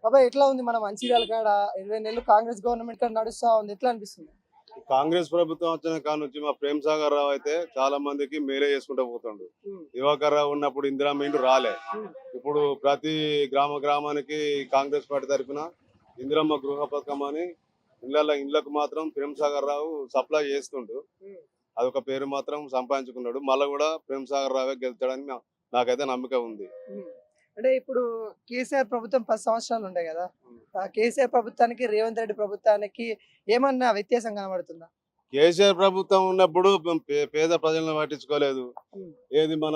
బాబాయ్ ఎట్లా ఉంది మన మంచిర్యాల కాడ 20 నెలలు కాంగ్రెస్ గవర్నమెంట్ కాడ నడుస్తా ఉంది, ఎట్లా అనిపిస్తుంది? కాంగ్రెస్ ప్రభుత్వం వచ్చిన కాడ నుంచి మా ప్రేమ్ సాగర్ రావు అయితే చాలా మందికి మేలే చేసుకుంటూ పోతుండు. దివాకర్ రావు ఉన్నప్పుడు ఇందిరా మిండు రాలే. ఇప్పుడు ప్రతి గ్రామానికి కాంగ్రెస్ పార్టీ తరఫున ఇందిరమ్మ గృహ పథకం అని ఇళ్లకు మాత్రం ప్రేమ్ సాగర్ రావు సప్లై చేస్తుండు. అదొక పేరు మాత్రం సంపాదించుకున్నాడు. మళ్ళీ కూడా ప్రేమ్ సాగర్ రావే గెలుస్తాడని నాకైతే నమ్మకం ఉంది. అంటే ఇప్పుడు కేసీఆర్ ప్రభుత్వం 10 సంవత్సరాలు ఉండే కదా, ఆ కేసీఆర్ ప్రభుత్వానికి రేవంత్ రెడ్డి ప్రభుత్వానికి ఏమన్నా వ్యత్యాసం కనబడుతుందా? కేసీఆర్ ప్రభుత్వం ఉన్నప్పుడు పేద ప్రజలను పట్టించుకోలేదు. ఏది మన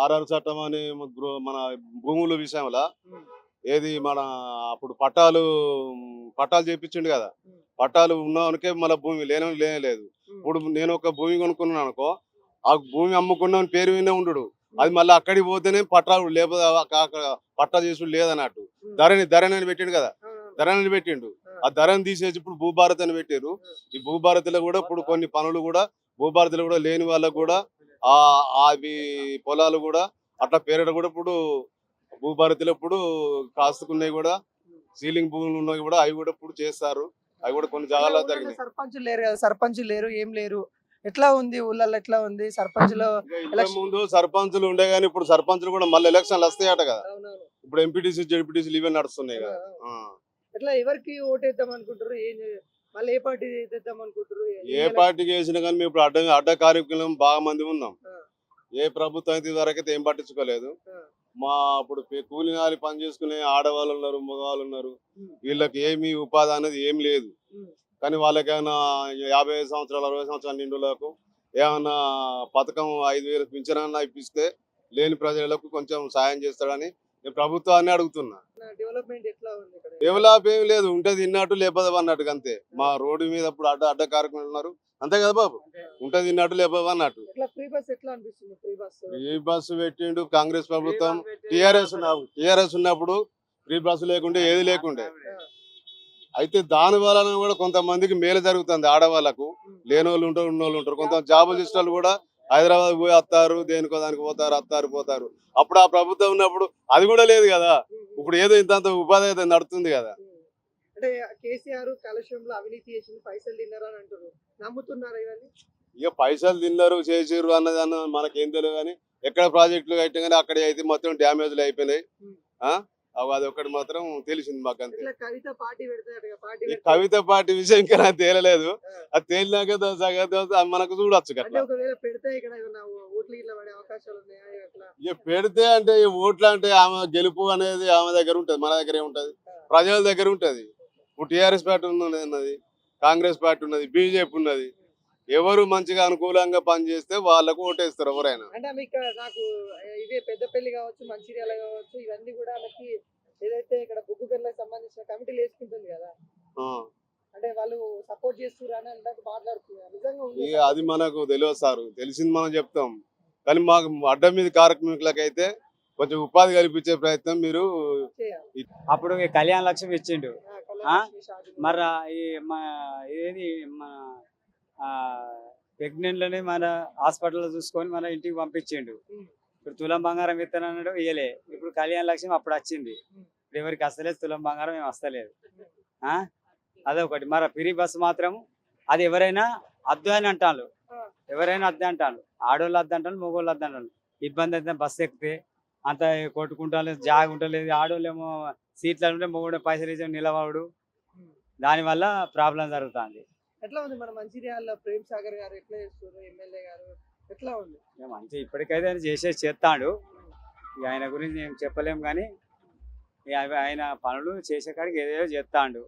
ఆర్ఆర్ చట్టం అని మన భూముల విషయంలో ఏది మన అప్పుడు పట్టాలు చేపించిండు కదా. పట్టాలు ఉన్నవానికే మళ్ళీ భూమి లేనేలేదు. ఇప్పుడు నేను ఒక భూమి కొనుక్కున్నాను అనుకో, ఆ భూమి అమ్ముకున్న పేరు వినే ఉండడు. అది మళ్ళీ అక్కడికి పోతేనే పట్టాలు లేకపోతే పట్టా చేసుడు లేదన్నట్టు. ధరణి పెట్టిండు కదా, ధరణి పెట్టిండు. ఆ ధరని తీసేసి ఇప్పుడు భూభారత్ అని పెట్టారు. ఈ భూభారతిలో కూడా ఇప్పుడు కొన్ని పనులు కూడా భూభారతిలో కూడా లేని వాళ్ళకు కూడా అవి పొలాలు కూడా అట్లా పేరట కూడా ఇప్పుడు భూభారతిలో ఇప్పుడు కాస్తుకున్నాయి కూడా, సీలింగ్ భూములు ఉన్నాయి కూడా, అవి కూడా ఇప్పుడు చేస్తారు. అవి కూడా కొన్ని జాగాలో జరిగినాయి. సర్పంచులు లేరు కదా, సర్పంచులు లేరు, ఏం లేరు. ఎట్లా ఉంది ఊళ్ళల్లో, ఎట్లా ఉంది సర్పంచులు? ముందు సర్పంచులు ఉండే గానీ ఇప్పుడు సర్పంచులు కూడా మళ్ళీ ఎలక్షన్లు వస్తాయట కదా. ఇప్పుడు ఎంపీటీసీ జెడ్పీటీసీలు ఇవే నడుస్తున్నాయి కదా. ఎట్లా ఎవరికి ఓటేద్దాం అనుకుంటారు? మళ్ళీ ఏ పార్టీ వేద్దాం అనుకుంటారు? ఏ పార్టీకి వేసినా కానీ మేము ఇప్పుడు అడ్డ కార్యక్రమం బాగా మంది ఉన్నాం. ఏ ప్రభుత్వం అయితే వరకైతే ఏం పట్టించుకోలేదు. ఇప్పుడు కూలినాలి పని చేసుకునే ఆడవాళ్ళు ఉన్నారు, మగవాళ్ళు ఉన్నారు. వీళ్ళకి ఏమి ఉపాధి అనేది ఏం లేదు. కానీ వాళ్ళకి ఏమైనా 55 సంవత్సరాలు 60 సంవత్సరాల నిండులకు ఏమన్నా పథకం 5,000 పింఛనన్నా ఇప్పిస్తే లేని ప్రజలకు కొంచెం సాయం చేస్తాడని నేను ప్రభుత్వాన్ని అడుగుతున్నా. డెవలప్మెంట్ ఎట్లా ఉంది? డెవలప్ ఏం లేదు, ఉంటది ఇన్నట్టు లేకపోతే అన్నట్టు అంతే. మా రోడ్డు మీద ఇప్పుడు అడ్డ కార్యక్రమాలు ఉన్నారు అంతే కదా బాబు. ఉంటది ఇన్నట్టు లేకపోతే అన్నట్టు. ఫ్రీ బస్సు పెట్టిండు కాంగ్రెస్ ప్రభుత్వం. టీఆర్ఎస్ ఉన్నప్పుడు ఫ్రీ బస్సు లేకుంటే ఏది లేకుండే. అయితే దాని వలన కూడా కొంతమందికి మేలు జరుగుతుంది. ఆడవాళ్లకు లేని వాళ్ళు ఉంటారు, ఉన్నోళ్ళు ఉంటారు. కొంత జాబులు ఇచ్చిన వాళ్ళు కూడా హైదరాబాద్ పోయి వస్తారు, దేనికో దానికి పోతారు. అప్పుడు ఆ ప్రభుత్వం ఉన్నప్పుడు అది కూడా లేదు కదా. ఇప్పుడు ఏదో ఇంత ఉపాధి అయితే నడుతుంది కదా. అంటే కేసీఆర్ కలశంలో అవినీతి చేసి పైసలు తిన్నారా అని అంటారు, నమ్ముతున్నారా ఇవన్నీ? ఇక పైసలు తిన్నారు చేసిర్రు అన్నది మనకేం తెలియదు. కానీ ఎక్కడ ప్రాజెక్టులు కట్టినా కానీ అక్కడ అయితే మొత్తం డ్యామేజ్లు అయిపోయినాయి. అది ఒకటి మాత్రం తెలిసింది మాకు అంతే. కవిత పార్టీ విషయం ఇంకా నాకు తేలలేదు. అది తేలినాక మనకు చూడొచ్చు కదా. ఇక పెడితే అంటే ఓట్లు అంటే ఆమె గెలుపు అనేది ఆమె దగ్గర ఉంటది, మన దగ్గర ఏముంటది, ప్రజల దగ్గర ఉంటది. ఇప్పుడు టీఆర్ఎస్ పార్టీ ఉన్నది, కాంగ్రెస్ పార్టీ ఉన్నది, బీజేపీ ఉన్నది. ఎవరు మంచిగా అనుకూలంగా పనిచేస్తే వాళ్ళకు ఓటేస్తారు ఎవరైనా. అంటే మీకు నాకు ఇదే పెద్దపల్లి కావచ్చు, మంచిర్యాల కావచ్చు, ఇవన్నీ కూడా మనకి ఏదైతే ఇక్కడ బొగ్గుగన్లకు సంబంధించిన కమిటీలు వేసుకుంటుంది కదా, అంటే వాళ్ళు సపోర్ట్ చేస్తున్నారు అని అంటే మాట్లాడుతున్నారు. నిజంగా అది మనకు తెలియదు సార్, తెలిసింది మనం చెప్తాం. కానీ మాకు అడ్డ మీద కార్మికులకైతే కొంచెం ఉపాధి కల్పించే ప్రయత్నం మీరు. అప్పుడు కళ్యాణ లక్ష్మి ఇచ్చిండు. మరి ఏది మన ప్రెగ్నెంట్లని మన హాస్పిటల్లో చూసుకొని మన ఇంటికి పంపించిండు. ఇప్పుడు తులం బంగారం ఇస్తానన్నాడు, ఇయ్యలే. ఇప్పుడు కళ్యాణ లక్ష్మి అప్పుడు వచ్చింది, ఇప్పుడు ఎవరికి వస్తలేదు. తులం బంగారం ఏం వస్తలేదు. అదొకటి. మరి ఫ్రీ బస్సు మాత్రం అది ఎవరైనా అద్దు అని అంటారు, ఎవరైనా అద్దు అంటారు. ఆడోళ్ళు అద్దు అంటారు, మగోళ్ళు అద్దు అంటారు. ఇబ్బంది అయితే బస్సు ఎక్కితే అంత కొట్టుకుంటారు, జాగ ఉంటలేదు. ఆడోళ్ళు ఏమో సీట్లు ఉంటే మగోడు పైసలు ఇచ్చి నిలబడు, దానివల్ల ప్రాబ్లం జరుగుతుంది. ఎట్లా ఉంది మన మంచిర్యాల ప్రేమ్ సాగర్ గారు ఎట్లా చేస్తారు? ఎమ్మెల్యే గారు ఎట్లా ఉంది? మంచి ఇప్పటికైతే ఆయన చేస్తాడు. ఆయన గురించి నేను చెప్పలేము, కానీ ఆయన పనులు చేసే కాడికి ఏదో చేస్తాడు.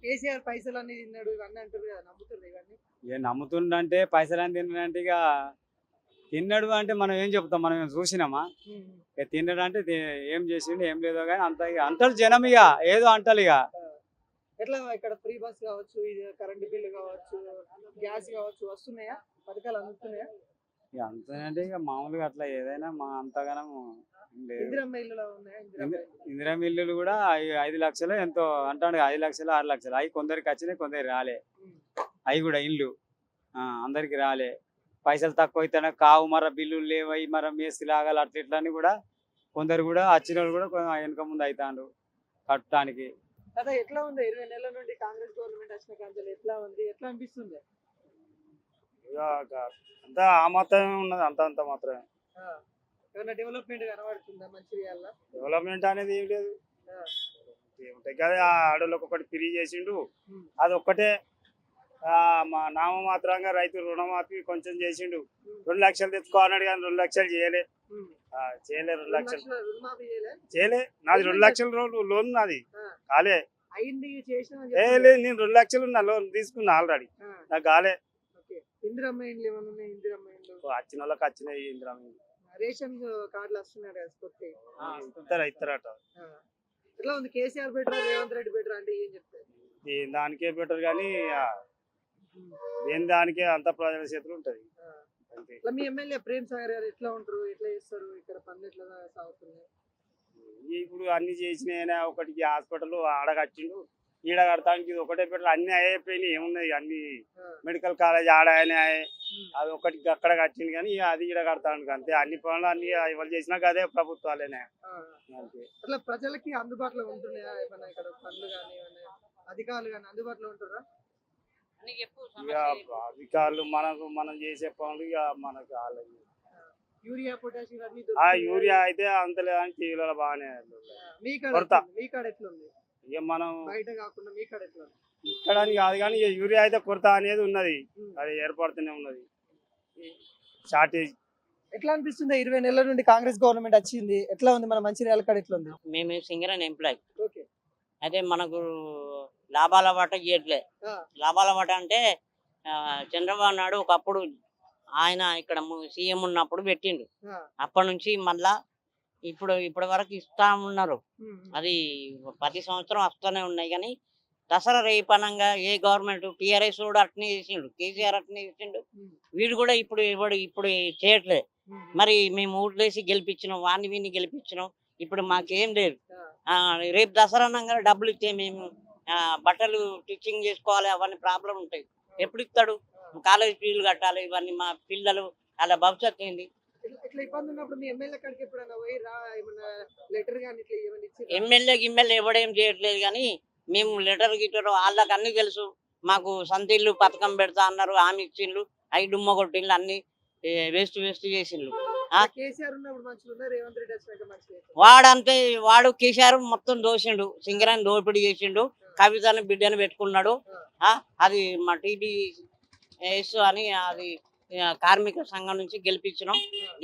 కేసీఆర్ పైసలు అన్ని తిన్నాడు ఇవన్నీ అంటారు కదా, నమ్ముతుంది ఇవన్నీ? ఇక నమ్ముతుండంటే పైసలు అని తిన్నాడంటే ఇక తిన్నాడు అంటే మనం ఏం చెప్తాం, మనం ఏం చూసినామా? ఇక తిన్నాడు అంటే ఏం చేసిండు ఏం లేదో కానీ అంత ఇక అంటారు జనం, ఇక ఏదో అంటారు. ఇక ఎట్లా ఇక్కడ ఫ్రీ బస్ కావచ్చు, ఇది కరెంటు బిల్లు కావచ్చు, గ్యాస్ కావచ్చు, వస్తున్నాయా? పథకాలు అందుతున్నాయా? ఇక అంతేనంటే ఇక మామూలుగా అట్లా ఏదైనా మా అంతగానం ఇందిరా మిల్లులు కూడా 5 లక్షలు ఎంతో అంటాడు. 5 లక్షలు 6 లక్షలు అవి కొందరికి వచ్చినాయి, కొందరికి రాలే. అవి కూడా ఇండ్లు అందరికి రాలే. పైసలు తక్కువ అవుతాయి కావు, మర బిల్లులు లేవై, మర మేస్త్రి లాగాలి అట్లా ఇట్లా అని కూడా కొందరు కూడా వచ్చిన వాళ్ళు కూడా వెనక ముందు అవుతాండ్రు. కట్టడానికి. కదా ఎట్లా ఉంది 20 నెలల నుండి కాంగ్రెస్ గవర్నమెంట్ వచ్చిన కాంచెలు ఎట్లా ఉంది, ఎట్లా అనిపిస్తుంది? ఇక అంతా ఆ మాత్రమే ఉన్నది, అంత మాత్రమే. ఏమైనా డెవలప్మెంట్ కనబడుతుందా మంచిర్యాలలో? డెవలప్మెంట్ అనేది ఏం లేదు, ఆ, ఏముంటాయి కదా ఆడోళ్ళకి ఒకటి ఫ్రీ చేసిండు, ఉమ్, అది ఒక్కటే. మా నామమాత్రంగా రైతు రుణమాఫీ కొంచెం చేసిండు, 2 లక్షలు తెచ్చుకోవాలన్నాడు కానీ 2 లక్షలు చేయలే. ఉమ్. చేయలే 2 లక్షలు లక్షల రుణమాఫీ చేయలే? చేయలే. నాది 2 లక్షల లోన్ నాది ఆ, కాలే. అయింది చేసిన లేదు, నేను 2 లక్షలు నా లోన్ తీసుకున్నా ఆల్రెడీ, నాకు కాలే. ఇందిరమ్మ ఇండ్లు ఏమైనా ఉన్నాయి? ఇందిరమ్మ ఇండ్లు వచ్చిన వాళ్ళకి వచ్చినాయి. రేషన్ కార్డులు వస్తున్నాడు కొట్టి ఇస్తారట. ఎట్లా ఉంది? కేసీఆర్ బెటర్, రేవంత్ రెడ్డి బెటర్ అంటే ఏం చెప్తారు? దానికే బెటర్ కానీ దేని దానికే అంత ప్రజల చేతులు ఉంటది అంతే. ఇట్లా మీ ఎమ్మెల్యే ప్రేమ్ సాగర్ గారు ఎట్లా ఉంటారు, ఎట్లా చేస్తారు, ఇక్కడ పనులు ఎట్లా సాగుతున్నాయి? ఇప్పుడు అన్ని చేసినాయనే ఒకటికి హాస్పిటల్ ఆడ కట్టిండు, ఈడ కడతానికి ఇది ఒకటే బెటర్. అన్ని అయిపోయినాయి, ఏమున్నాయి అన్ని. మెడికల్ కాలేజ్ ఆడ అది ఒకటికి అక్కడ కట్టింది కానీ అది ఈడ కడతానికి అంతే. అన్ని పనులు అన్ని ఎవరు చేసినా అదే ప్రభుత్వాలేనే అంతే. అట్లా ప్రజలకి అందుబాటులో ఉంటున్నాయా ఏమన్నా ఇక్కడ పనులు కానీ ఏమన్నా అధికారులు కానీ అందుబాటులో ఉంటున్నారా? ఇక అధికారులు మనం చేసే పనులు ఇక మనకు యూరియా పొటాష్ ఇవన్నీ యూరియా అయితే అంతలేదని టీవీలలో బాగానే మీ కాడ ఎట్లుంది? ఇక మనం బయట కాకుండా మీ కాడ ఎట్లా? ఇక్కడ అని కాదు కానీ ఇక యూరియా అయితే కొరత అనేది ఉన్నది, అది ఏర్పడుతూనే ఉన్నది షార్టేజ్. ఎట్లా అనిపిస్తుంది 20 నెలల నుండి కాంగ్రెస్ గవర్నమెంట్ వచ్చింది, ఎట్లా ఉంది మన మంచిర్యాల కాడ ఎట్లా ఉంది? మేము సింగరేణి ఎంప్లాయ్, ఓకే. అయితే మనకు లాభాల వాట ఇవ్వట్లే. లాభాల వాట అంటే చంద్రబాబు నాయుడు ఒకప్పుడు ఆయన ఇక్కడ సీఎం ఉన్నప్పుడు పెట్టిండు, అప్పటి నుంచి మళ్ళా ఇప్పటి వరకు ఇస్తా ఉన్నారు. అది ప్రతి సంవత్సరం వస్తూనే ఉన్నాయి కానీ దసరా రేపనంగా ఏ గవర్నమెంట్ టీఆర్ఎస్ కూడా అట్నే చేసిండు, కేసీఆర్ అట్నే చేసిండు, వీడు కూడా ఇప్పుడు చేయట్లేదు. మరి మేము ఓట్లేసి గెలిపించినాం, వాడిని వీడిని గెలిపించినాం, ఇప్పుడు మాకేం లేదు. రేపు దసరా అనగా డబ్బులు ఇస్తే మేము బట్టలు స్టిచ్చింగ్ చేసుకోవాలి, అవన్నీ ప్రాబ్లం ఉంటాయి. ఎప్పుడు ఇస్తాడు? కాలేజ్ ఫీజులు కట్టాలి, ఇవన్నీ మా పిల్లలు అలా భవిష్యత్తు ఏంది? ఎమ్మెల్యే ఇవ్వడేం చేయట్లేదు కానీ మేము లెటర్ గిటర్ వాళ్ళకి అన్ని తెలుసు. మాకు సంతిళ్ళు పథకం పెడతా అన్నారు, హామీ ఇచ్చిండ్రు, అవి డుమ్మ కొట్టిండ్రు, అన్ని వేస్ట్ చేసిండ్రు. వాడు కేసీఆర్ మొత్తం దోషిండు, సింగరాన్ని దోపిడీ చేసిండు, కవితని బిడ్డను పెట్టుకున్నాడు. అది మా TBS అని అది కార్మిక సంఘం నుంచి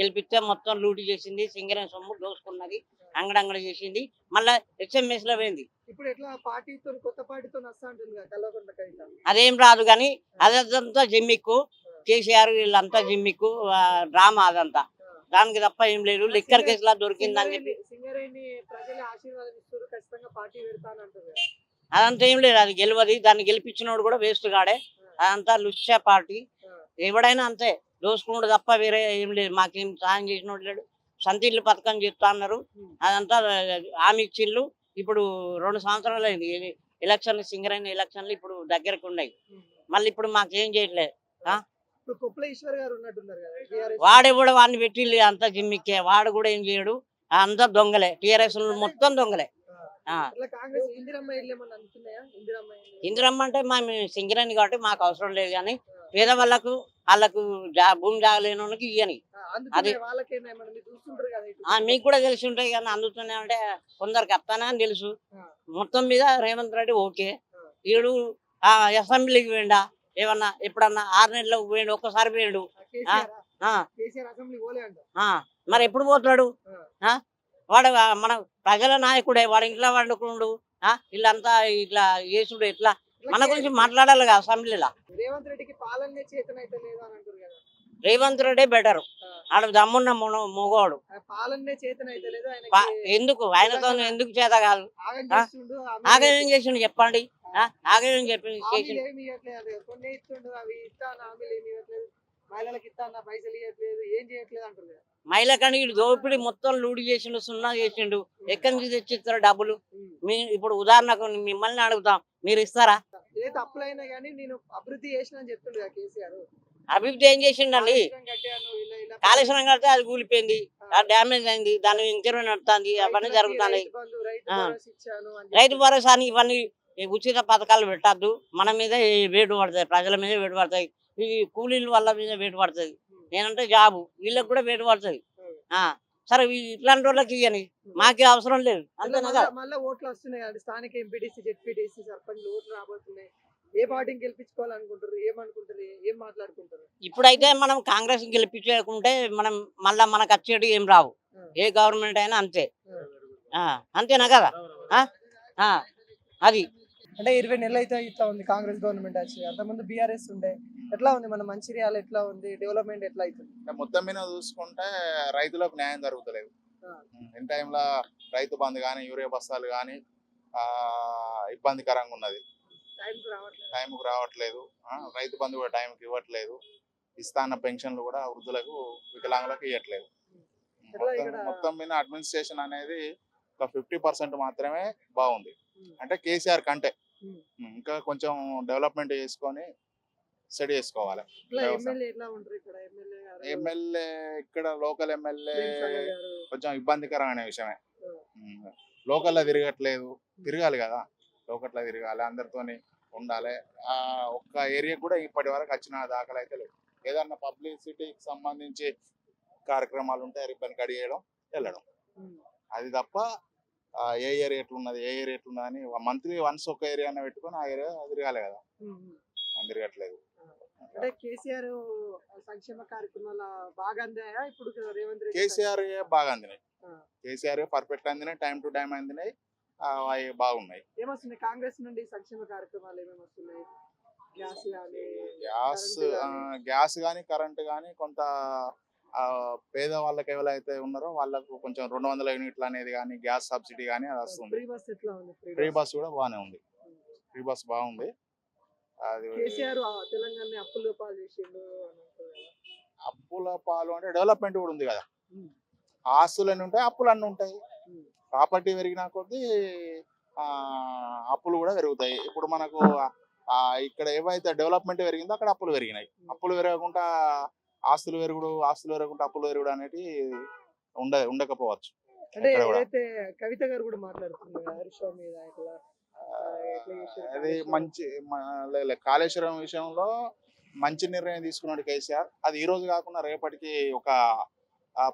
గెలిపిస్తే మొత్తం లూటీ చేసింది, సింగరేణి సొమ్ము దోసుకున్నది, అంగడంగడి చేసింది, మళ్ళా SMS లో పోయింది. అదేం రాదు కానీ అదంతా జిమ్మిక్కు, కేసీఆర్ వీళ్ళంతా జిమ్మిక్కు డ్రామా, అదంతా దానికి తప్ప ఏం లేదు. లిక్కర్ కేసులా దొరికిందని చెప్పి అదంతా ఏం లేదు, అది గెలవది. దాన్ని గెలిపించినోడు కూడా వేస్ట్ గాడే, అదంతా లుచ్చా పార్టీ. ఎవడైనా అంతే, దోసుకున్నాడు తప్ప వేరే ఏం లేదు. మాకేం సాయం చేసినోడు లేడు. సంతిళ్ళు పథకం చెప్తా అన్నారు, అదంతా హామీ ఇచ్చిళ్ళు. ఇప్పుడు 2 సంవత్సరాలు అయింది ఎలక్షన్లు, సింగరేణి ఎలక్షన్లు ఇప్పుడు దగ్గరకు ఉన్నాయి, మళ్ళీ ఇప్పుడు మాకేం చేయట్లేదు. వాడెవడు వాడిని పెట్టిళ్ళు, అంతా జిమ్మిక్కే, వాడు కూడా ఏం చేయడు, అంతా దొంగలే. TRS మొత్తం దొంగలే. ఇందిరమ్మ అంటే మేము సింగరేణి కాబట్టి మాకు అవసరం లేదు కానీ పేదవాళ్ళకు వాళ్ళకు భూమి జాగలేని వాళ్ళకి ఇయ్యని. అది మీకు కూడా తెలిసి ఉంటాయి కానీ అందుతున్నాయి అంటే కొందరికి వస్తానే అని తెలుసు. మొత్తం మీద రేవంత్ రెడ్డి ఓకే. వీడు అసెంబ్లీకి పోయిండా, ఏమన్నా ఎప్పుడన్నా 6 నెలలకు పోయిండు, ఒక్కసారి పోయిండు. మరి ఎప్పుడు పోతాడు? వాడు మన ప్రజల నాయకుడే, వాడు ఇంట్లో వండుకుండు, వీళ్ళంతా ఇట్లా చేసుడు ఎట్లా? మన గురించి మాట్లాడాలి కదా అసెంబ్లీలో. రేవంత్ రెడ్డి బెటర్, ఆడ దమ్మున్న మొగోడు. ఎందుకు ఆయనతో ఎందుకు చేత కాదు? ఆగేం చేసిండు చెప్పండి, ఆగేం చెప్పి చేసి మహిళ కానీ వీడు దోపిడి మొత్తం లూడి చేసిండు, సున్నా చేసిండు. ఎక్కడి నుంచి తెచ్చిస్తారు డబ్బులు? ఇప్పుడు ఉదాహరణకు మిమ్మల్ని అడుగుతాం, మీరు ఇస్తారా? అభివృద్ధి ఏం చేసిండండి? కాళేశ్వరం కట్టాను, ఇలా ఇలా కాళేశ్వరం కడితే అది కూలిపోయింది, ఆ, డ్యామేజ్ అయింది, దాని ఇంటర్వ్యూ నడుస్తుంది, అవన్నీ రైతులకి జరుగుతున్నాయి. రైతు బంధు, రైతు ఆ. భరోసా ఇచ్చాను అని రైతు చెప్పారు. భరోసా అని ఇవన్నీ ఈ ఉచిత పథకాలు పెట్టద్దు, మన మీద వేటు పడతాయి, ప్రజల మీద వేటు పడతాయి, ఈ కూలీల వాళ్ళ మీద వేటు పడుతుంది. నేనంటే జాబు వీళ్ళకి కూడా వేటు పడుతుంది. సరే ఇట్లాంటి వాళ్ళకి ఇవ్వని, మాకే అవసరం లేదు, అంతేనా కదా? మళ్ళీ ఓట్లు వస్తున్నాయి కదా, స్థానిక ఎంపీటీసీ, జెడ్పీటీసీ, సర్పంచ్ ఓట్లు రాబోతున్నాయి. ఏ పార్టీని గెలిపించుకోవాలనుకుంటారు, ఏమనుకుంటారు, ఏం మాట్లాడుకుంటారు? ఇప్పుడైతే మనం కాంగ్రెస్ గెలిపించుకుంటే మనం మళ్ళా మనకు వచ్చేటి ఏం రావు, ఏ గవర్నమెంట్ అయినా అంతే. అంతేనా కదా? అది అంటే 20 నెలలు అయితే ఇట్లా ఉంది కాంగ్రెస్ గవర్నమెంట్ వచ్చి, అంతకుముందు బీఆర్ఎస్ ఉండే. ఎట్లా ఉంది మన మంచిర్యాల, ఎట్లా ఉంది డెవలప్మెంట్, ఎట్లా అవుతుంది? మొత్తం మీద చూసుకుంటే రైతులకు న్యాయం జరుగుతలేదు. ఆ. ఇన్ టైంలో రైతు బంధు కానీ యూరియా బస్తాలు కానీ ఇబ్బందికరంగా ఉన్నది. టైంకి రావట్లేదు. టైంకు రావట్లేదు. రైతు బంధు కూడా టైంకి ఇవ్వట్లేదు. ఇస్తాన్న పెన్షన్లు కూడా వృద్ధులకు వికలాంగులకు ఇవ్వట్లేదు. ఎట్లా ఇక్కడ మొత్తం మీద అడ్మినిస్ట్రేషన్ అనేది ఒక 50% మాత్రమే బాగుంది. అంటే కేసీఆర్ కంటే ఇంకా కొంచెం డెవలప్మెంట్ చేసుకొని సెట్ చేసుకోవాలి. ఇట్లా ఎమ్మెల్యే ఎట్లా ఉంటారు ఇక్కడ? ఎమ్మెల్యే గారు, ఎమ్మెల్యే ఇక్కడ లోకల్ ఎమ్మెల్యే ప్రేమ్ సాగర్ గారు. కొంచెం ఇబ్బందికరమైన విషయమే. లోకల్లో తిరగాలి కదా, లోకల్లో తిరగాలి, అందరితోని ఉండాలి. ఒక్క ఏరియా కూడా ఇప్పటి వరకు వచ్చిన దాఖలు అయితే లేదు. ఏదన్నా పబ్లిసిటీకి సంబంధించి కార్యక్రమాలు ఉంటే రిబ్బన్ కట్ చేయడం, వెళ్ళడం, అది తప్ప ఏ ఏరియా ఎట్లున్నది, ఏ ఏరియా ఎట్లున్నది అని మంత్లీ వన్స్ ఒక ఏరియా పెట్టుకొని ఆ ఏరియా తిరగాలి కదా, తిరగట్లేదు. అంటే కేసీఆర్ సంక్షేమ కార్యక్రమాలు బాగా అందాయా ఇప్పుడు రేవంత్ రెడ్డి? కేసీఆర్ బాగా అందినాయి. ఆ. కేసీఆర్ పర్ఫెక్ట్ అందినాయి, టైం టు టైం అందినాయి, అవి బాగున్నాయి. ఏమొస్తున్నాయి కాంగ్రెస్ నుండి సంక్షేమ కార్యక్రమాలు? ఏమేమి వస్తున్నాయి? గ్యాస్ కానీ, గ్యాస్ కానీ కరెంట్ కానీ కొంత పేద వాళ్ళకి ఎవరైతే ఉన్నారో వాళ్ళకు కొంచెం 200 యూనిట్లు అనేది కానీ గ్యాస్ సబ్సిడీ కానీ అది వస్తుంది. ఫ్రీ బస్ ఎట్లా ఉంది? ఫ్రీ బస్ కూడా బాగానే ఉంది. ఫ్రీ బస్ బాగుంది. అది కేసీఆర్ తెలంగాణ అప్పుల పాలు చేసిండు అని అంటారు కదా. అప్పుల పాలు అంటే డెవలప్మెంట్ కూడా ఉంది కదా, ఉమ్. ఆస్తులన్నీ ఉంటాయి, అప్పులన్నీ ఉంటాయి. ఉమ్. ప్రాపర్టీ పెరిగిన కొద్దీ అప్పులు కూడా పెరుగుతాయి. ఇప్పుడు మనకు ఇక్కడ ఏవైతే డెవలప్మెంట్ పెరిగిందో అక్కడ అప్పులు పెరిగినాయి. అప్పులు పెరగకుండా ఆస్తులు పెరగకుండా అప్పులు పెరుగుడు అనేది ఉండకపోవచ్చు. అంటే ఎక్కడ కూడా. ఏదైతే కవిత గారు కూడా మాట్లాడుతున్నారు హరీష్ రావు మీద, ఇట్లా ఎట్లా చేశారు అది కాళేశ్వరం? మంచి కాళేశ్వరం విషయంలో మంచి నిర్ణయం తీసుకున్నాడు కేసీఆర్. అది ఈ రోజు కాకుండా రేపటికి ఒక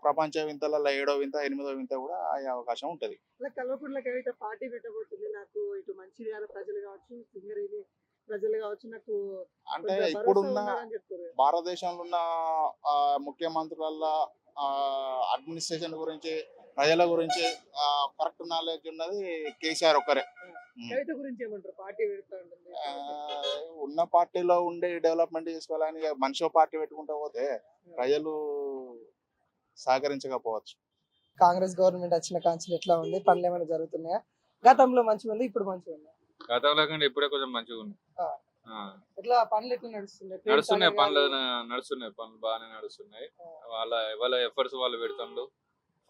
ప్రపంచ వింతలలో 7వ వింత 8వ వింత కూడా అయ్యే అవకాశం ఉంటది. ఇలా కల్వకుంట్ల కవిత పార్టీ పెట్టబోతుంది. నాకు ఇటు మంచిర్యాల ప్రజలు కావచ్చు, సింగరేణి ప్రజలు కావచ్చు, నాకు అంటే కొంచెం ఇప్పుడున్న భరోసా ఉన్నదని చెప్తారు. భారతదేశంలో ఉన్న ముఖ్యమంత్రుల అడ్మినిస్ట్రేషన్ గురించి, ప్రజల గురించి కరెక్ట్ నాలెడ్జ్ ఉన్నది కేసీఆర్ ఒక్కరే. కవిత గురించి ఏమంటారు? పార్టీ పెడతా ఉంటుంది. ఉన్న పార్టీలో ఉండి డెవలప్మెంట్ చేసుకోవాలని మనిషి పార్టీ పెట్టుకుంటూ పోతే ప్రజలు సహకరించకపోవచ్చు. కాంగ్రెస్ గవర్నమెంట్ వచ్చిన కాంచెలు ఎట్లా ఉంది? పనులు ఏమైనా జరుగుతున్నాయా? గతంలో మంచిగా ఉంది, ఇప్పుడు మంచిగా ఉంది? గతంలో కంటే ఇప్పుడే కొంచెం మంచిగా ఉంది. ఎట్లా పనులు ఎట్లా నడుస్తున్నాయి? నడుస్తున్నాయి పనులు బాగానే నడుస్తున్నాయి. వాళ్ళ ఎఫర్ట్స్ వాళ్ళు పెడుతుండ్రు.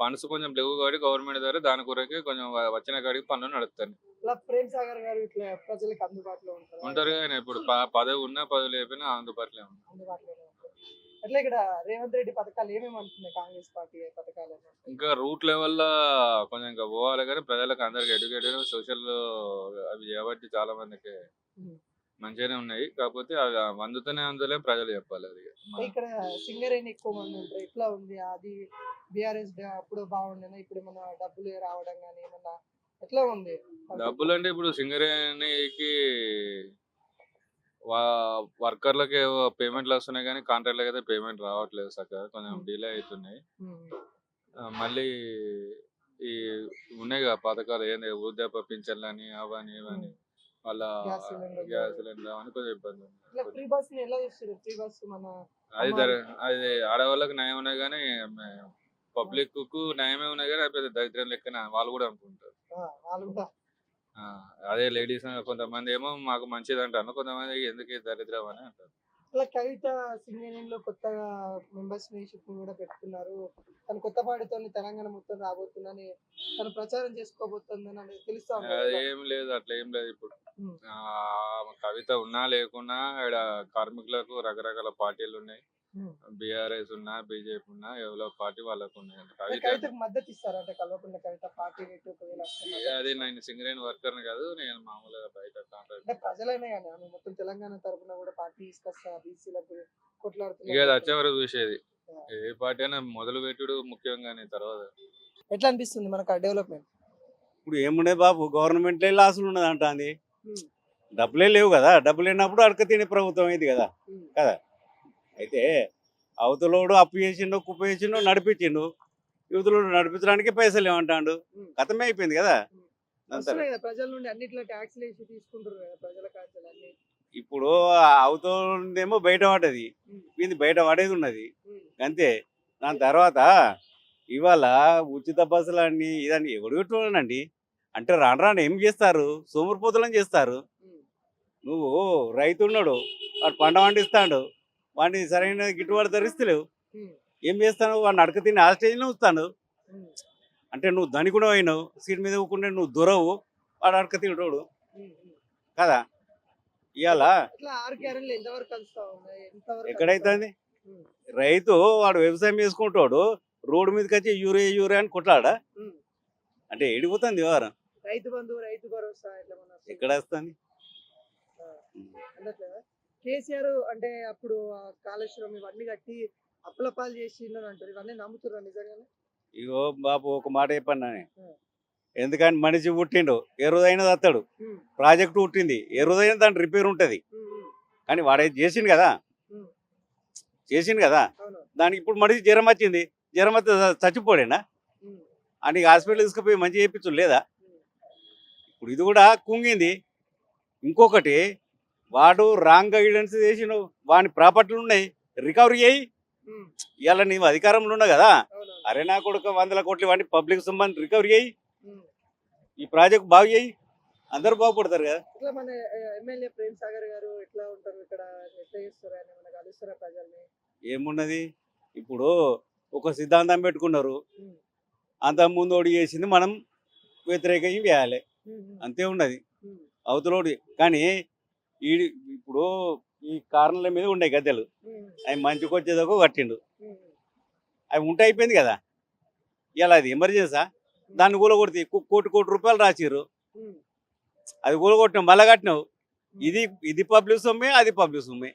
ఫండ్స్ కొంచెం లేవు కాబట్టి గవర్నమెంట్ ద్వారా దాని కొరకే కొంచెం వచ్చిన కాడికి పనులు నడుస్తాయి. ఇలా ప్రేమ్ సాగర్ గారు ఇట్లా ప్రజలకు అందుబాటులో ఉంటారు కానీ ఇప్పుడు పదవి ఉన్నా పదవి లేకపోయినా అందుబాటులో ఉంది. అందుబాటులో ఉంటారు. ఎట్లా ఇక్కడ రేవంత్ రెడ్డి పథకాలు ఏమేమి అనుకున్నాయి? కాంగ్రెస్ పార్టీ పథకాలు ఇంకా రూట్ లెవెల్లో కొంచెం ఇంకా పోవాలి కానీ ప్రజలకు అందరికి ఎడ్యుకేటెడ్ సోషల్ అవి కాబట్టి చాలా మందికి మంచిగానే ఉన్నాయి. కాకపోతే అవి అందుతూనే ప్రజలు చెప్పాలి. అది ఇక్కడ సింగరేణి ఎక్కువ మంది ఉంటారు. ఎట్లా ఉంది అది? బీఆర్ఎస్ అప్పుడు బాగుండేనా? ఇప్పుడు ఏమన్నా డబ్బులు రావడం కానీ ఏమన్నా ఎట్లా ఉంది? డబ్బులు అంటే ఇప్పుడు సింగరేణికి వర్కర్లకి పేమెంట్లు వస్తున్నాయి కానీ కాంట్రాక్ట్లకి అయితే పేమెంట్ రావట్లేదు. చక్కగా కొంచెం డిలే అవుతున్నాయి. మళ్ళీ ఈ ఉన్నాయి కదా పథకాలు, ఏంది వృద్ధాప్య పింఛన్లు అని అవని ఇవని వాళ్ళ గ్యాస్ సిలిండర్ అని కొంచెం ఇబ్బంది ఉంది. అది ఆడవాళ్ళకి న్యాయం ఉన్నాయి కానీ పబ్లిక్ కు న్యాయమే ఉన్నాయి కానీ పెద్ద దరిద్రం లెక్కన వాళ్ళు కూడా అనుకుంటారు. అదే లేడీస్ కొంతమంది ఏమో మాకు మంచిది అంటారు, కొంతమంది ఎందుకు దరిద్రం అని అంటారు. అలా కవిత సింగరేణిలో కొత్తగా మెంబర్షిప్ కూడా పెట్టుకున్నారు. తను కొత్త పార్టీతో తెలంగాణ మొత్తం రాబోతుందని తను ప్రచారం చేసుకోబోతుందని తెలుస్తా ఉంది. అది ఏం లేదు, అట్లా ఏం లేదు. ఇప్పుడు ఉమ్. కవిత ఉన్నా లేకున్నా ఇక్కడ కార్మికులకు రకరకాల పార్టీలు ఉన్నాయి. ఉమ్. బీఆర్ఎస్ ఉన్నా, బీజేపీ ఉన్నా, ఎవరో పార్టీ వాళ్ళకు ఉన్నాయి. కవిత కవితకు మద్దతు ఇస్తారా అంటే కల్వకుంట్ల కవిత పార్టీ రేటు ఒకవేళ వస్తే మద్దతు అది ఇస్తారా? నేను సింగరేణి వర్కర్ని కాదు, నేను మామూలుగా బయట కాంట్రాక్ట్. అంటే ప్రజలైనా కానీ ఆమె మొత్తం తెలంగాణ తరపున కూడా పార్టీ తీసుకొస్తా బీసీలకు ఇక అది కొట్లాడుతున్నారు. వచ్చే వరకు చూసేది. ఏ పార్టీ అయినా మొదలు పెట్టుడు ముఖ్యంగానే తర్వాత. ఎట్లా అనిపిస్తుంది మనకు ఆ డెవలప్మెంట్? ఇప్పుడు ఏముండే బాబు, గవర్నమెంట్లే లాసులు ఉన్నది అంటుంది. డబ్బులే లేవు కదా, డబ్బులు లేనప్పుడు అడక తినే ప్రభుత్వం ఇది కదా. కదా అయితే అవతలోడు అప్పు చేసిండు, కుప్ప చేసిండు, నడిపించిండు. యువతలోడు నడిపించడానికి పైసలు ఏమంటాడు, కథమే అయిపోయింది కదా. వస్తున్నాయి కదా ప్రజల నుండి అన్నిట్లో ట్యాక్స్లు వేసి తీసుకుంటారు కదా ప్రజల ఖర్చులు అన్ని. ఇప్పుడు అవతోందేమో బయట పడ్డది, ఇది బయట పడేది ఉన్నది అంతే. దాని తర్వాత ఇవాళ ఉచిత బస్సులన్నీ ఇదని ఎవడు పెట్టుకోనండి అంటే రాను రాను ఏం చేస్తారు, సోమరిపోతులని చేస్తారు. నువ్వు రైతు ఉన్నాడు, వాడు పంట పండిస్తాడు, వాడిని సరైన గిట్టుబాటు ధరిస్తలేవు, ఏం చేస్తాను, వాడిని అడక తిని ఆ స్టేజ్లో ఉంచుతాను. అంటే నువ్వు ధనికుడు అయినావు, సీట్ మీద ఊకుంటే నువ్వు దొరవు, వాడు అడక తినటోడు కదా. ఇవాళ ఇట్లా 6 క్యారెన్లు ఎంతవరకు కలుస్తా ఉన్నాయి? ఎంతవరకు ఎక్కడైతుంది, రైతు వాడు వ్యవసాయం చేసుకుంటాడు, రోడ్డు మీదకి వచ్చి యూరియా యూరియా అని కొట్లాడా అంటే ఎడిపోతుంది వ్యవహారం. రైతు బంధు, రైతు భరోసా ఇట్లా మన ఎక్కడ వస్తుంది? అందట్లేదా? కేసీఆర్ అంటే అప్పుడు ఆ కాళేశ్వరం ఇవన్నీ కట్టి అప్పుల పాలు చేసిండు అని అంటారు, ఇవన్నీ నమ్ముతున్నారు నిజంగానే? ఇగో బాబు ఒక మాట చెప్పన్నా, ఎందుకంటే మనిషి పుట్టిండు ఏ రోజైనా తత్తాడు, ప్రాజెక్టు పుట్టింది ఏ రోజైనా దాని రిపేర్ ఉంటుంది. కానీ వాడేది చేసిండు కదా, చేసిండు కదా. అవును. దానికి ఇప్పుడు మనిషి జ్వరం వచ్చింది, జ్వరం వస్తే చచ్చిపోడేనా, అని హాస్పిటల్ తీసుకుపోయి మంచిగా చేయించు లేదా. ఇప్పుడు ఇది కూడా కుంగింది. ఇంకొకటి, వాడు రాంగ్ గైడెన్స్ చేసిన వాని ప్రాపర్టీలు ఉన్నాయి, రికవరీ అయ్యి ఇవాళ నీవు అధికారంలో ఉన్నావు కదా, అరే నా కొడుకు 100 కోట్లు వాడిని పబ్లిక్ సంబంధం రికవరీ అయ్యి ఈ ప్రాజెక్ట్ బాగు చేయి, అందరూ బాగుపడతారు కదా. ఇట్లా మన ఎమ్మెల్యే ప్రేమ్ సాగర్ గారు ఎట్లా ఉంటారు ఇక్కడ, ఎట్లా చేస్తారు ఆయన, మన కలుస్తారా ప్రజల్ని? ఏమున్నది, ఇప్పుడు ఒక సిద్ధాంతం పెట్టుకున్నారు, అంత ముందు ఓడి చేసింది మనం వ్యతిరేకంగా వేయాలి, అంతే ఉన్నది అవతలోడి. కానీ ఈ ఇప్పుడు ఈ కారణాల మీద ఉండే గద్దెలు అవి మంచికి వచ్చేదాకా కట్టిండు, అవి ఉంటే అయిపోయింది కదా. ఇలా అది ఎమర్జెన్సా, దాన్ని కూలగొడితే కోటి రూపాయలు రాసిర్రు, అది కూలగొట్టినావు మళ్ళా కట్టినావు. ఇది పబ్లిక్ సొమ్మే, అది పబ్లిక్ సొమ్మే,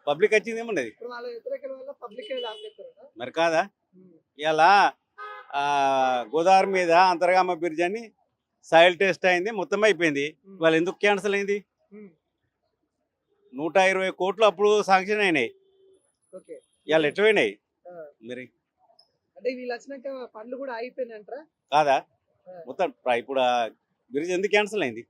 పబ్లిక్ వచ్చింది ఏమున్నది ఇప్పుడు వాళ్ళ వ్యతిరేకల వల్ల పబ్లిక్ లాస్ అవుతారు మరి కాదా. ఇలా గోదావరి మీద అంతర్గామ బ్రిడ్జ్ అని సాయిల్ టెస్ట్ అయింది, మొత్తం అయిపోయింది. వాళ్ళు ఎందుకు క్యాన్సిల్ అయింది? 120 కోట్లు అప్పుడు శాంక్షన్ అయినాయి, ఓకే. ఇవాళ ఎట్లా పోయినాయి మరి అంటే వీళ్ళు వచ్చినాక పనులు కూడా అయిపోయినాయి అంటారా? కాదా. మొత్తం ఇప్పుడు బ్రిడ్జ్ ఎందుకు క్యాన్సిల్ అయింది?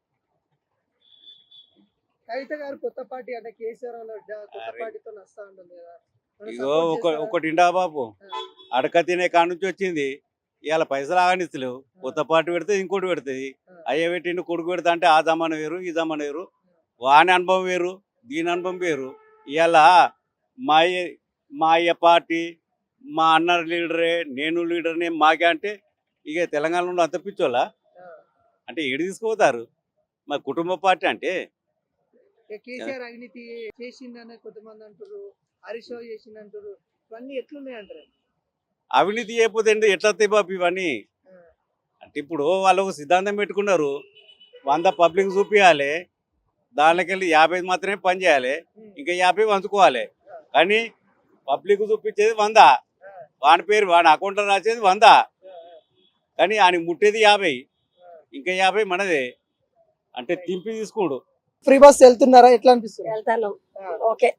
కవిత గారు కొత్త పార్టీ అంటే కేసీఆర్ వాళ్ళ కొత్త పార్టీతో వస్తా ఉంటుంది కదా, మనం ఇగో support చేస్తారా? ఒకటి ఇండా బాబు, అడక తినే కాడ నుంచి వచ్చింది, ఇవాళ పైసలు ఆగనిస్తలేవు. కొత్త పార్టీ పెడితే ఇంకోటి పెడుతుంది, అయ్యే పెట్టిండు కొడుకు పెడతా అంటే ఆ జమాన వేరు ఈ జమాన వేరు, వాని అనుభవం వేరు దీని అనుభవం వేరు. ఇవాళ మా అయ్య పార్టీ, మా అన్న లీడరే, నేను లీడర్ని మాకే అంటే ఇక తెలంగాణలో అంత పిచ్చోళ్ళ అంటే ఏడు తీసుకుపోతారు. మా కుటుంబ పార్టీ అంటే కేసీఆర్ అవినీతి చేసిండని కొంతమంది అంటారు, హరీష్ రావు చేసిండు అంటారు, ఇవన్నీ ఎట్లున్నాయి అంటారు? అవినీతి చేయకపోతే ఎట్లా వస్తాయి బాబు ఇవన్నీ? అంటే ఇప్పుడు వాళ్ళు ఒక సిద్ధాంతం పెట్టుకున్నారు, 100 పబ్లిక్ చూపించాలి, దానికెళ్ళి 50 మాత్రమే పని చేయాలి, ఇంకా 50 పంచుకోవాలి. కానీ పబ్లిక్ చూపించేది 100, వాని పేరు వాని అకౌంట్లో రాసేది 100, కానీ ఆయన ముట్టేది 50, ఇంకా 50 మనదే. అంటే తింపి తీసుకోడు. ఫ్రీ బస్ వెళ్తున్నారా, ఎట్లా అనిపిస్తుంది? వెళ్తాను. ఓకే.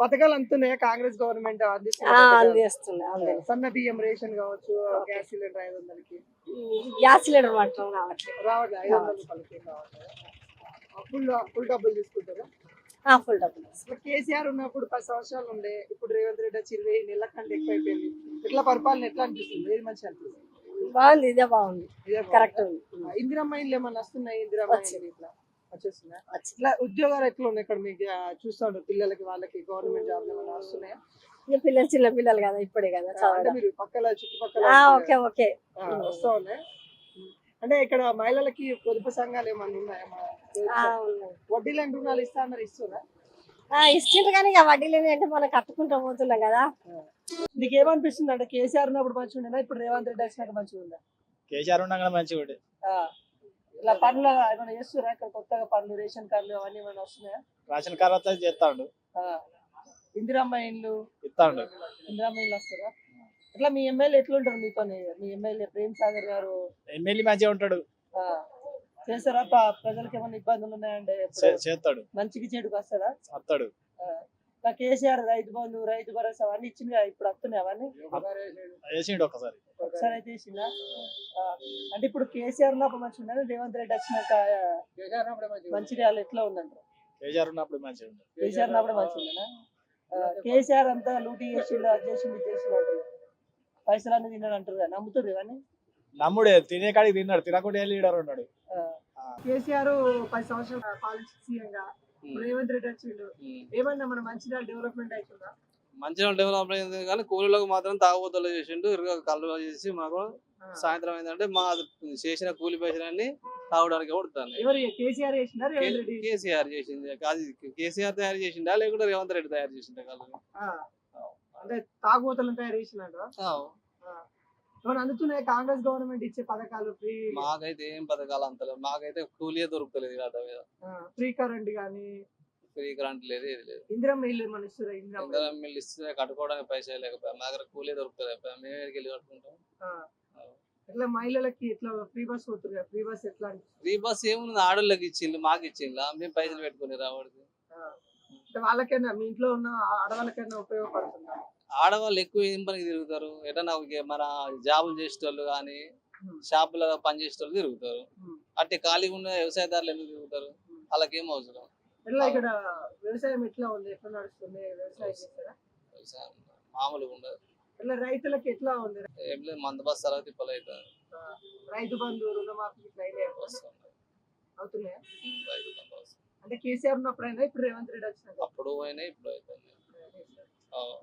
పథకాలు అందుతున్నాయా కాంగ్రెస్ గవర్నమెంట్ అందిస్తుంది. సన్న బియ్యం రేషన్ కావచ్చు, గ్యాస్ సిలిండర్ 500కి గ్యాస్ సిలిండర్ మాత్రం రావట్లేదు. రావట్లేదు, 500 రూపాయలకి రావట్లేదు. ఫుల్ డబ్బులు తీసుకుంటారా? ఫుల్ డబ్బులు. ఇప్పుడు కేసీఆర్ ఉన్నప్పుడు 10 సంవత్సరాలు ఉండే, ఇప్పుడు రేవంత్ రెడ్డి వచ్చి 20 నెలల కంటే ఎక్కువ అయిపోయింది. ఇట్లా పరిపాలన ఎట్లా అనిపిస్తుంది? ఏది మంచి అనిపిస్తుంది? బాగుంది, ఇదే బాగుంది, ఇదే బాగుంది. కరెక్ట్ ఉంది. ఇందిరమ్మ ఇండ్లు ఏమన్నా వస్తున్నాయి? ఇందిరమ్మ ఇండ్లు ఇట్లా వచ్చేస్తున్నాయి. ఇట్లా ఉద్యోగాలు ఎట్లా ఉన్నాయి ఇక్కడ మీకు చూస్తా ఉంటారు, పిల్లలకి వాళ్ళకి గవర్నమెంట్ జాబ్ ఏమైనా వస్తున్నాయా? ఇక పిల్లలు చిన్న పిల్లలు కదా, ఇప్పుడే కదా అంటే చదవడం. మీరు పక్కల చుట్టుపక్కల ఓకే ఓకే. వస్తా ఉన్నాయి. అంటే ఇక్కడ మహిళలకి పొదుపు సంఘాలు ఏమన్నా ఉన్నాయా? ఉన్నాయి. వడ్డీ లాంటి రుణాలు ఇస్తా అన్నారు, ఇస్తున్నా? ఇచ్చిండ్రు కానీ ఇక వడ్డీ లేని అంటే మనం కట్టుకుంటూ పోతున్నాం కదా. నీకు ఏమనిపిస్తుంది అంటే కేసీఆర్ ఉన్నప్పుడు మంచిగా ఉండేనా, ఇప్పుడు రేవంత్ రెడ్డి వచ్చినాక మంచిగా ఉందా? కేసీఆర్ ఉండగా మంచిగా ఉండే. ఇలా పనులు ఏమైనా చేస్తున్నా ఇక్కడ కొత్తగా పనులు, రేషన్ కార్డులు అవన్నీ ఏమైనా వస్తున్నాయా? రేషన్ కార్డు వస్తే చేస్తాడు, ఇందిరమ్మ ఇల్లు ఇస్తాడు. ఇందిరమ్మ ఇల్లు వస్తారా? అట్లా మీ ఎమ్మెల్యే ఎట్లుంటారు మీతో? మీ ఎమ్మెల్యే ప్రేమ్ సాగర్ గారు ఎమ్మెల్యే మంచిగా ఉంటాడు, చేస్తారా? ప్రజలకు ఏమైనా ఇబ్బందులు ఉన్నాయంటే చేస్తాడు, మంచికి చెడుకు వస్తారా? వస్తాడు. కేసీఆర్ రైతు బంధు, రైతు భరోసా అవన్నీ ఇచ్చింది కదా, ఇప్పుడు వస్తున్నాయి అవన్నీ? వేసిండు ఒకసారి అయితే వేసిందా? అంటే ఇప్పుడు కేసీఆర్ ఉన్నప్పుడు మంచిగా ఉందా, రేవంత్ రెడ్డి వచ్చినాక మంచిర్యాల ఎట్లా ఉందంటారు? కేసీఆర్ ఉన్నప్పుడు మంచిగా ఉండే. కేసీఆర్ ఉన్నప్పుడు మంచిగా ఉందా? కేసీఆర్ అంతా లూటీ చేసిండు, అది చేసిండు, ఇది చేసిండు అంటారు, పైసలు అన్ని తిన్నాడు అంటారు కదా, నమ్ముతారు ఇవన్నీ? నమ్ముడే, తినే కాడికి తిన్నాడు, తినకుండా లీడర్ ఉన్నాడు. కేసీఆర్ 10 సంవత్సరాలు పాలించి సీఎంగా రేవంత్ రెడ్డి వచ్చిండు, ఏమన్నా మన మంచిర్యాల డెవలప్మెంట్ అవుతుందా? మంచిగా డెవలప్ అయింది కానీ కూలీలకు మాత్రం తాగుబోతులు చేసిండు, ఇరుగా కళ్ళు చేసి మాకు సాయంత్రం అయిందంటే మా చేసిన కూలి పైసలన్నీ తాగడానికి కొడుతాను. ఎవరు కేసీఆర్ చేసిందా రేవంత్ రెడ్డి? కేసీఆర్ చేసింది, అది కేసీఆర్ తయారు చేసిండా లేకుంటే రేవంత్ రెడ్డి తయారు చేసిండా కళ్ళు? అంటే తాగుబోతులను తయారు చేసినట్టు ఏమైనా అందుతున్నాయి కాంగ్రెస్ గవర్నమెంట్ ఇచ్చే పథకాలు? ఫ్రీ మాకైతే ఏం పథకాలు అంతలేదు, మాకైతే కూలీయే దొరుకుతలేదు కదా, ఫ్రీ కరెంట్ కానీ ఫ్రీ కరెంట్ లేదు, ఏది లేదు. ఇందిరమ్మ ఇల్లు ఏమన్నా ఇస్తారా? ఇందిరమ్మ ఇల్లు ఇస్తే కట్టుకోవడానికి పైసలు లేకపోయా, మా దగ్గర కూలీ దొరుకుతలేదు, మేము ఎక్కడికి వెళ్ళి కట్టుకుంటాం. ఎట్లా మహిళలకి ఎట్లా ఫ్రీ బస్ పోతుంది? ఫ్రీ బస్ ఎట్లా? ఫ్రీ బస్ ఏముంది, ఆడోళ్ళకి ఇచ్చిండ్రు, మాకు ఇచ్చిండ్లా, మేము పైసలు పెట్టుకుని రావడానికి. వాళ్ళకైనా మీ ఇంట్లో ఉన్న ఆడవాళ్ళకైనా ఉపయోగపడుతుందా? ఆడవాళ్ళు ఎక్కువ ఏం పనికి తిరుగుతారు, ఎటన్నా మన జాబులు చేసేటోళ్ళు కానీ షాపులో పనిచేసేటోళ్ళు తిరుగుతారు, అట్టే ఖాళీగా ఉన్న వ్యవసాయదారులు ఎందుకు తిరుగుతారు? వాళ్ళకి ఏం అవసరం? ఎట్లా ఇక్కడ వ్యవసాయం ఎట్లా ఉంది, ఎట్లా నడుస్తుంది? వ్యవసాయం చేస్తారా? వ్యవసాయం మామూలుగా ఉండదు. ఎట్లా రైతులకి ఎట్లా ఉంది? ఏం లేదు, మంద బస్తాలు తిప్పలు అవుతారు. రైతు బంధు, రుణమాఫీ అవుతున్నాయా? రైతు బంధు వస్తుంది. అంటే కేసీఆర్ ఉన్నప్పుడు అయినా ఇప్పుడు రేవంత్ రెడ్డి వచ్చినాక? అప్పుడు అయినా ఇప్పుడు అవుతుంది.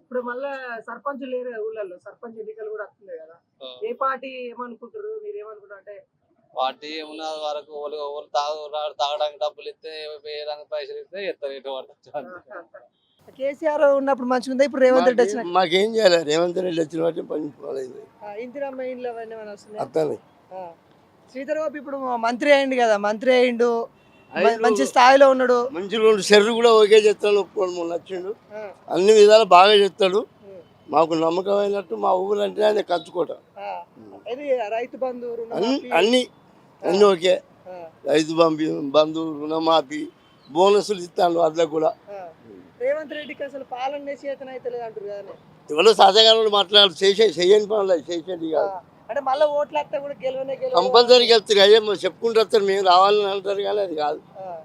ఇప్పుడు మళ్ళా సర్పంచ్ లేరు ఊళ్ళల్లో, సర్పంచ్ ఎన్నికలు కూడా వస్తున్నాయి కదా, ఏ పార్టీ ఏమనుకుంటారు, మీరు ఏమనుకుంటారు? అంటే పార్టీ ఉన్న వరకు తాగడానికి డబ్బులు ఇస్తే, వేయడానికి పైసలు ఇస్తే ఎత్తారు ఎటు పడుతుంది. కేసీఆర్ ఉన్నప్పుడు మంచిగా ఉందా, ఇప్పుడు రేవంత్ రెడ్డి వచ్చిన? మాకేం చేయాలి, రేవంత్ రెడ్డి వచ్చిన వాటి పని పోలేదు. ఇందిరమ్మ ఇండ్లు అవన్నీ ఏమైనా వస్తున్నాయి? అర్థమే. శ్రీధర్ బాబు ఇప్పుడు మంత్రి అయిండు కదా, మంత్రి అయిండు, మంచి స్థాయిలో ఉన్నాడు, మంచి రెండు షర్రు కూడా ఓకే చేస్తాడు, ఒప్పుకోవడం నచ్చిండు, అన్ని విధాలు బాగా చేస్తాడు, మాకు నమ్మకమైనట్టు మా ఊరు అంటే ఆయన కంచుకోట. రైతు బంధు, అన్ని ఓకే, రైతు బంధు, రుణమాఫీ, బోనసులు ఇస్తాను అట్లా కూడా. రేవంత్ రెడ్డికి అసలు పాలన చేతన అయితే లేదు అంటారు కదా, ఎవరో సహజంగా మాట్లాడారు, చేయని పనులు చేసేది కాదు. అంటే మళ్ళీ ఓట్లు వస్తే కూడా గెలవనే కంపల్సరీ వెళ్తారు, అయ్యే చెప్పుకుంటూ వస్తారు, మేము రావాలని అంటారు కానీ అది కాదు.